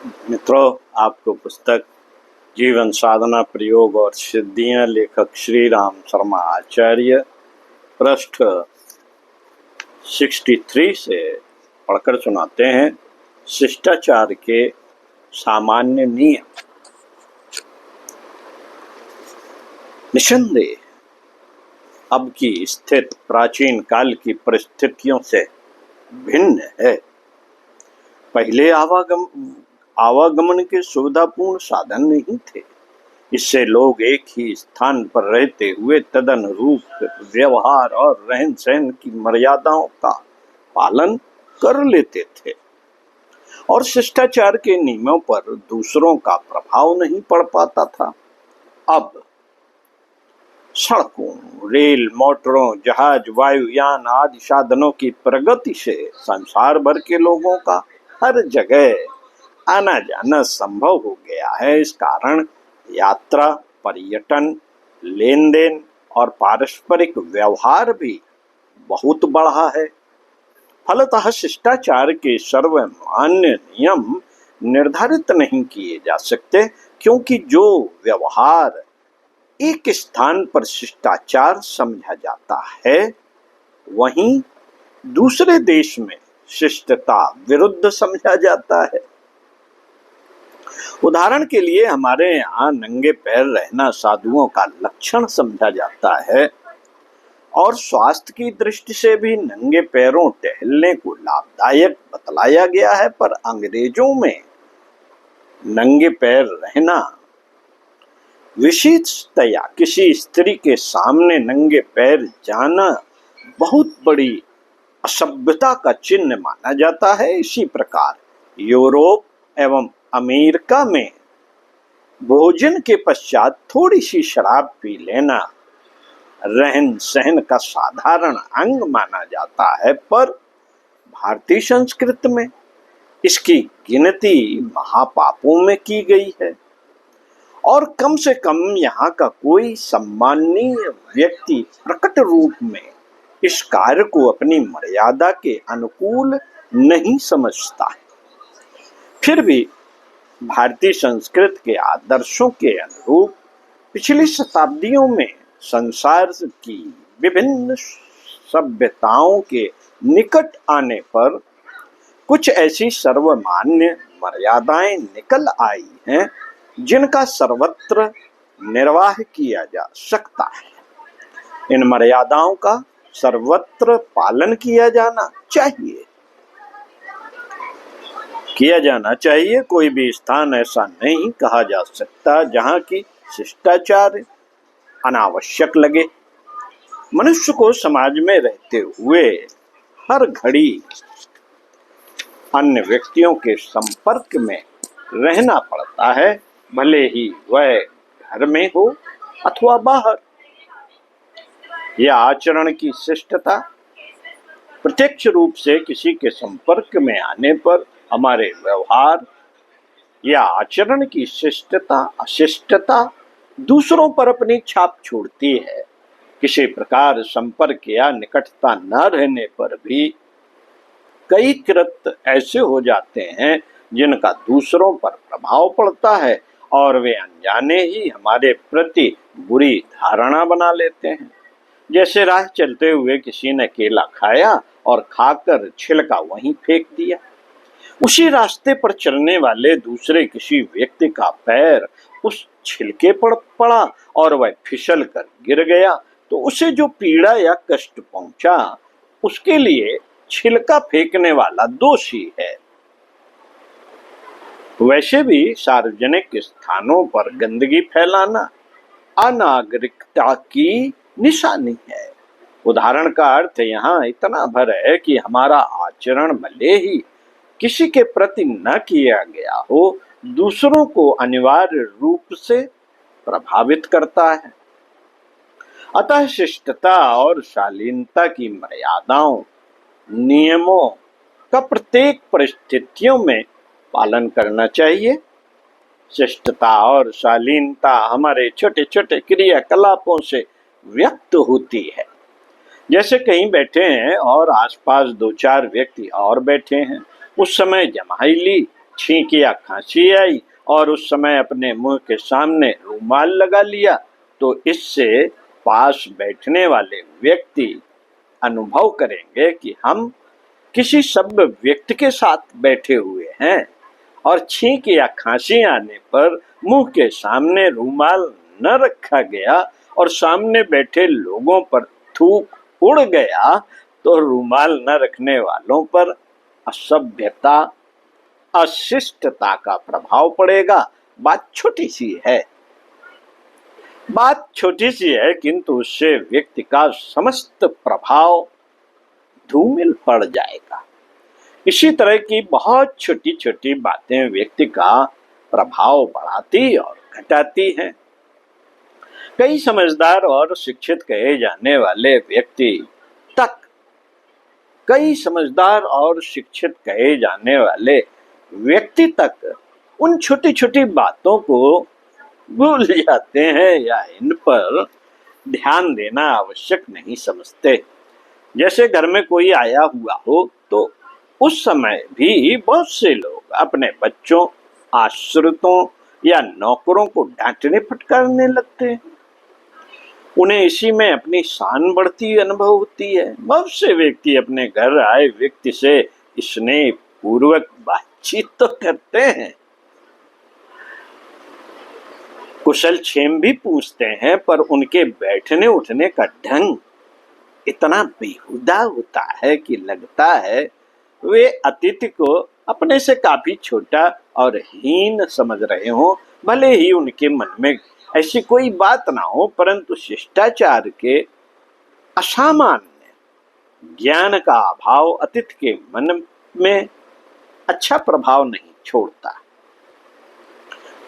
मित्रों, आपको पुस्तक जीवन साधना प्रयोग और सिद्धियां, लेखक श्री राम शर्मा आचार्य, पृष्ठ 63 से पढ़कर सुनाते हैं। शिष्टाचार के सामान्य नियम। निसंदेह अब की स्थिति प्राचीन काल की परिस्थितियों से भिन्न है। पहले आवागमन के सुविधापूर्ण साधन नहीं थे। इससे लोग एक ही स्थान पर रहते हुए तदनुरूप व्यवहार और रहन सहन की मर्यादाओं का पालन कर लेते थे और शिष्टाचार के नियमों पर दूसरों का प्रभाव नहीं पड़ पाता था। अब सड़कों, रेल, मोटरों, जहाज, वायुयान आदि साधनों की प्रगति से संसार भर के लोगों का हर जगह आना जाना संभव हो गया है। इस कारण यात्रा, पर्यटन, लेन देन और पारस्परिक व्यवहार भी बहुत बढ़ा है। फलतः शिष्टाचार के सर्वमान्य नियम निर्धारित नहीं किए जा सकते, क्योंकि जो व्यवहार एक स्थान पर शिष्टाचार समझा जाता है, वहीं दूसरे देश में शिष्टता विरुद्ध समझा जाता है। उदाहरण के लिए हमारे यहाँ नंगे पैर रहना साधुओं का लक्षण समझा जाता है और स्वास्थ्य की दृष्टि से भी नंगे पैरों टहलने को लाभदायक बतलाया गया है, पर अंग्रेजों में नंगे पैर रहना विशेषतया किसी स्त्री के सामने नंगे पैर जाना बहुत बड़ी असभ्यता का चिन्ह माना जाता है। इसी प्रकार यूरोप एवं अमेरिका में भोजन के पश्चात थोड़ी सी शराब पी लेना रहन सहन का साधारण अंग माना जाता है, पर भारतीय संस्कृति में इसकी गिनती महापापों में की गई है और कम से कम यहाँ का कोई सम्माननीय व्यक्ति प्रकट रूप में इस कार्य को अपनी मर्यादा के अनुकूल नहीं समझता है। फिर भी भारतीय संस्कृति के आदर्शों के अनुरूप पिछली शताब्दियों में संसार की विभिन्न सभ्यताओं के निकट आने पर कुछ ऐसी सर्वमान्य मर्यादाएं निकल आई हैं जिनका सर्वत्र निर्वाह किया जा सकता है। इन मर्यादाओं का सर्वत्र पालन किया जाना चाहिए। कोई भी स्थान ऐसा नहीं कहा जा सकता जहां की शिष्टाचार अनावश्यक लगे। मनुष्य को समाज में रहते हुए हर घड़ी अन्य व्यक्तियों के संपर्क में रहना पड़ता है, भले ही वह घर में हो अथवा बाहर। यह आचरण की शिष्टता प्रत्यक्ष रूप से किसी के संपर्क में आने पर हमारे व्यवहार या आचरण की शिष्टता अशिष्टता दूसरों पर अपनी छाप छोड़ती है। किसी प्रकार संपर्क या निकटता न रहने पर भी कई कृत्य ऐसे हो जाते हैं जिनका दूसरों पर प्रभाव पड़ता है और वे अनजाने ही हमारे प्रति बुरी धारणा बना लेते हैं। जैसे राह चलते हुए किसी ने केला खाया और खाकर छिलका वहीं फेंक दिया। उसी रास्ते पर चलने वाले दूसरे किसी व्यक्ति का पैर उस छिलके पर पड़ा और वह फिसल कर गिर गया, तो उसे जो पीड़ा या कष्ट पहुंचा, उसके लिए छिलका फेंकने वाला दोषी है। वैसे भी सार्वजनिक स्थानों पर गंदगी फैलाना अनागरिकता की निशानी है। उदाहरण का अर्थ यहाँ इतना भर है कि हमारा आचरण भले ही किसी के प्रति न किया गया हो, दूसरों को अनिवार्य रूप से प्रभावित करता है। अतः शिष्टता और शालीनता की मर्यादाओं, नियमों का प्रत्येक परिस्थितियों में पालन करना चाहिए। शिष्टता और शालीनता हमारे छोटे छोटे क्रियाकलापों से व्यक्त होती है। जैसे कहीं बैठे हैं और आसपास दो चार व्यक्ति और बैठे हैं, उस समय जमाई ली छींक या खांसी आई और उस समय अपने मुंह के सामने रुमाल लगा लिया तो इससे पास बैठने वाले व्यक्ति अनुभव करेंगे कि हम किसी सभ्य व्यक्ति के साथ बैठे हुए हैं और छींक या खांसी आने पर मुंह के सामने रुमाल न रखा गया और सामने बैठे लोगों पर थूक उड़ गया तो रुमाल न रखने वालों पर असभ्यता, अशिष्टता का प्रभाव पड़ेगा। बात छोटी सी है किंतु उससे व्यक्ति का समस्त प्रभाव धूमिल पड़ जाएगा। इसी तरह की बहुत छोटी छोटी बातें व्यक्ति का प्रभाव बढ़ाती और घटाती हैं। कई समझदार और शिक्षित कहे जाने वाले व्यक्ति तक उन छोटी छोटी बातों को भूल जाते हैं या इन पर ध्यान देना आवश्यक नहीं समझते। जैसे घर में कोई आया हुआ हो तो उस समय भी बहुत से लोग अपने बच्चों, आश्रितों या नौकरों को डांटने फटकारने लगते हैं। उन्हें इसी में अपनी शान बढ़ती अनुभव होती है। बहुत से व्यक्ति अपने घर आए व्यक्ति से स्नेह पूर्वक बातचीत तो करते हैं, कुशल क्षेम भी पूछते हैं, पर उनके बैठने उठने का ढंग इतना बेहुदा होता है कि लगता है वे अतिथि को अपने से काफी छोटा और हीन समझ रहे हों। भले ही उनके मन में ऐसी कोई बात ना हो, परंतु शिष्टाचार के असामान्य ज्ञान का अभाव अतिथि के मन में अच्छा प्रभाव नहीं छोड़ता।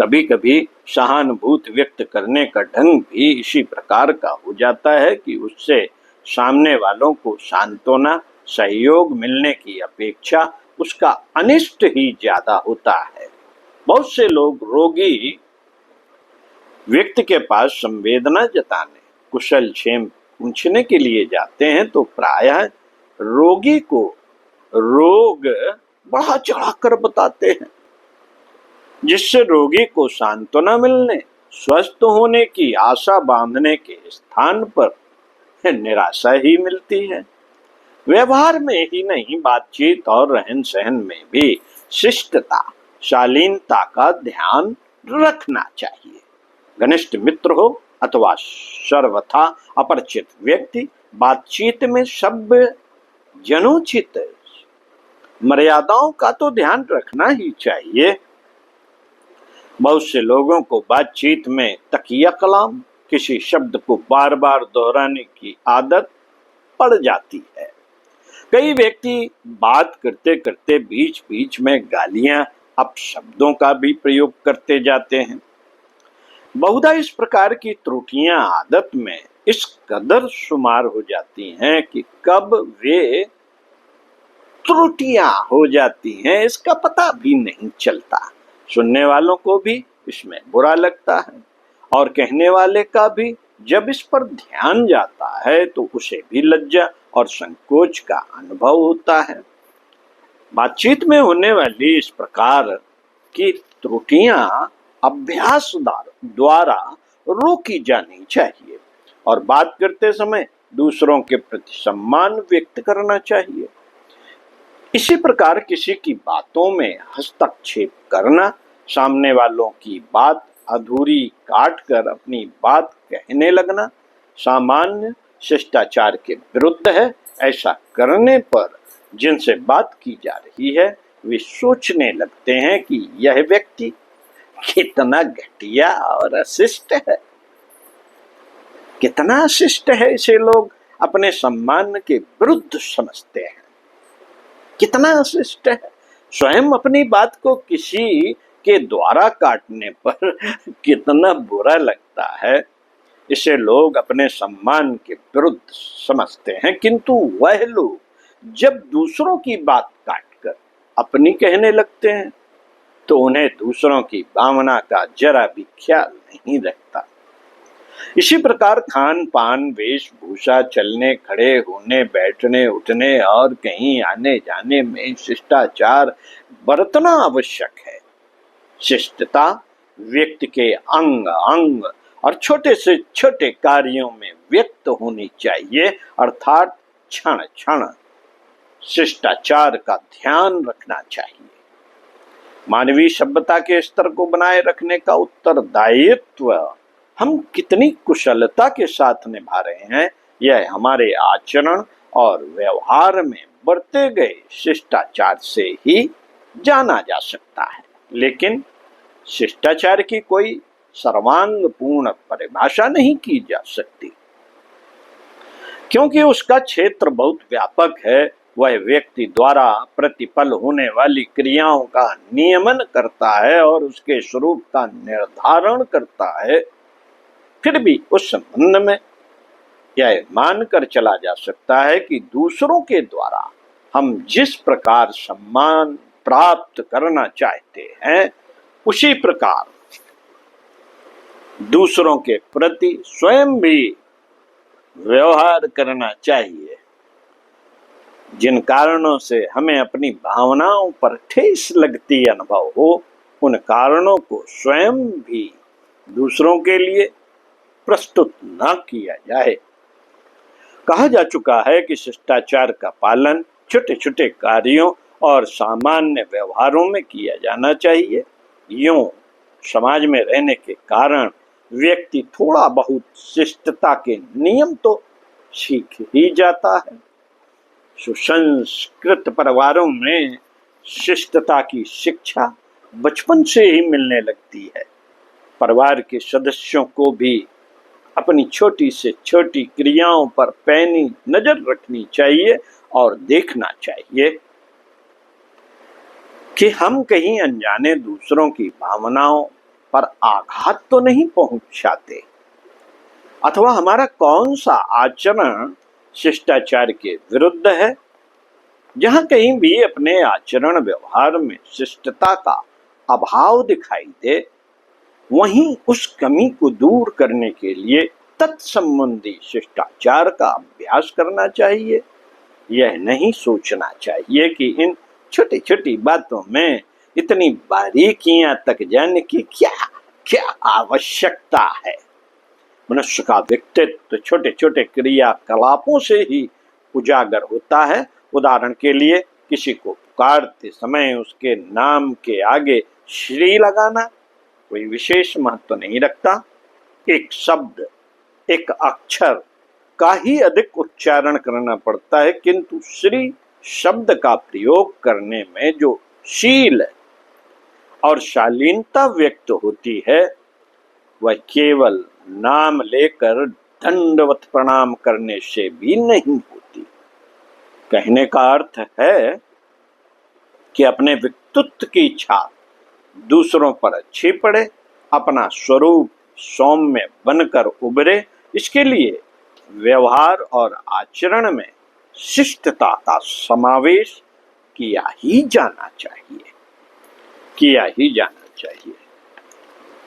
कभी कभी सहानुभूति व्यक्त करने का ढंग भी इसी प्रकार का हो जाता है कि उससे सामने वालों को सांत्वना, सहयोग मिलने की अपेक्षा उसका अनिष्ट ही ज्यादा होता है। बहुत से लोग रोगी व्यक्ति के पास संवेदना जताने, कुशल क्षेम पूछने के लिए जाते हैं तो प्रायः रोगी को रोग बढ़ा चढ़ाकर बताते हैं, जिससे रोगी को सांत्वना मिलने, स्वस्थ होने की आशा बांधने के स्थान पर निराशा ही मिलती है। व्यवहार में ही नहीं, बातचीत और रहन सहन में भी शिष्टता, शालीनता का ध्यान रखना चाहिए। घनिष्ठ मित्र हो अथवा सर्वथा अपरिचित व्यक्ति, बातचीत में सभ्य जनोचित मर्यादाओं का तो ध्यान रखना ही चाहिए। बहुत से लोगों को बातचीत में तकिया कलाम, किसी शब्द को बार बार दोहराने की आदत पड़ जाती है। कई व्यक्ति बात करते करते बीच बीच में गालियां, अपशब्दों का भी प्रयोग करते जाते हैं। बहुधा इस प्रकार की त्रुटियां आदत में इस कदर शुमार हो जाती हैं कि कब वे त्रुटियां हो जाती हैं इसका पता भी नहीं चलता। सुनने वालों को भी इसमें बुरा लगता है और कहने वाले का भी जब इस पर ध्यान जाता है तो उसे भी लज्जा और संकोच का अनुभव होता है। बातचीत में होने वाली इस प्रकार की त्रुटियां अभ्यास द्वारा रोकी जानी चाहिए और बात करते समय दूसरों के प्रति सम्मान व्यक्त करना चाहिए। इसी प्रकार किसी की बातों में हस्तक्षेप करना, सामने वालों की बात अधूरी काट कर अपनी बात कहने लगना सामान्य शिष्टाचार के विरुद्ध है। ऐसा करने पर जिनसे बात की जा रही है वे सोचने लगते हैं कि यह व्यक्ति कितना घटिया और अशिष्ट है, कितना अशिष्ट है। इसे लोग अपने सम्मान के विरुद्ध समझते हैं, कितना अशिष्ट है। स्वयं अपनी बात को किसी के द्वारा काटने पर कितना बुरा लगता है, इसे लोग अपने सम्मान के विरुद्ध समझते हैं। किंतु वह लोग जब दूसरों की बात काटकर अपनी कहने लगते हैं तो उन्हें दूसरों की भावना का जरा भी ख्याल नहीं रखता। इसी प्रकार खान पान, वेशभूषा, चलने खड़े होने, बैठने उठने और कहीं आने जाने में शिष्टाचार बरतना आवश्यक है। शिष्टता व्यक्ति के अंग अंग और छोटे से छोटे कार्यों में व्यक्त होनी चाहिए, अर्थात क्षण क्षण शिष्टाचार का ध्यान रखना चाहिए। मानवीय सभ्यता के स्तर को बनाए रखने का उत्तरदायित्व हम कितनी कुशलता के साथ निभा रहे हैं, यह हमारे आचरण और व्यवहार में बरते गए शिष्टाचार से ही जाना जा सकता है। लेकिन शिष्टाचार की कोई सर्वांगपूर्ण परिभाषा नहीं की जा सकती, क्योंकि उसका क्षेत्र बहुत व्यापक है। वह व्यक्ति द्वारा प्रतिपल होने वाली क्रियाओं का नियमन करता है और उसके स्वरूप का निर्धारण करता है। फिर भी उस संबंध में यह मानकर चला जा सकता है कि दूसरों के द्वारा हम जिस प्रकार सम्मान प्राप्त करना चाहते हैं, उसी प्रकार दूसरों के प्रति स्वयं भी व्यवहार करना चाहिए। जिन कारणों से हमें अपनी भावनाओं पर ठेस लगती अनुभव हो, उन कारणों को स्वयं भी दूसरों के लिए प्रस्तुत न किया जाए। कहा जा चुका है कि शिष्टाचार का पालन छोटे छोटे कार्यों और सामान्य व्यवहारों में किया जाना चाहिए। यूं समाज में रहने के कारण व्यक्ति थोड़ा बहुत शिष्टता के नियम तो सीख ही जाता है। सुसंस्कृत परिवारों में शिष्टता की शिक्षा बचपन से ही मिलने लगती है। परिवार के सदस्यों को भी अपनी छोटी से छोटी क्रियाओं पर पैनी नजर रखनी चाहिए और देखना चाहिए कि हम कहीं अनजाने दूसरों की भावनाओं पर आघात तो नहीं पहुंचाते, अथवा हमारा कौन सा आचरण शिष्टाचार के विरुद्ध है। जहां कहीं भी अपने आचरण व्यवहार में शिष्टता का अभाव दिखाई दे, वहीं उस कमी को दूर करने के लिए तत्संबंधी शिष्टाचार का अभ्यास करना चाहिए। यह नहीं सोचना चाहिए कि इन छोटी छोटी बातों में इतनी बारीकियां तक जानने की क्या क्या आवश्यकता है। मनुष्य का व्यक्तित्व छोटे छोटे क्रियाकलापों से ही उजागर होता है। उदाहरण के लिए, किसी को पुकारते समय उसके नाम के आगे श्री लगाना कोई विशेष महत्व नहीं रखता। एक शब्द, एक अक्षर का ही अधिक उच्चारण करना पड़ता है, किंतु श्री शब्द का प्रयोग करने में जो शील और शालीनता व्यक्त होती है, वह केवल नाम लेकर दंडवत प्रणाम करने से भी नहीं होती। कहने का अर्थ है कि अपने व्यक्तित्व की छाप दूसरों पर अच्छी पड़े, अपना स्वरूप सौम्य बनकर उभरे। इसके लिए व्यवहार और आचरण में शिष्टता का समावेश किया ही जाना चाहिए, किया ही जाना चाहिए।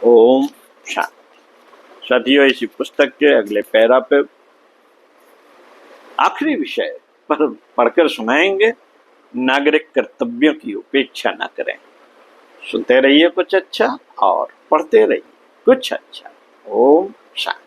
ओम शांति। साथियों, इसी पुस्तक के अगले पैरा पे आखिरी विषय पर पढ़कर सुनाएंगे, नागरिक कर्तव्यों की उपेक्षा न करें। सुनते रहिए कुछ अच्छा और पढ़ते रहिए कुछ अच्छा। ओम शांति।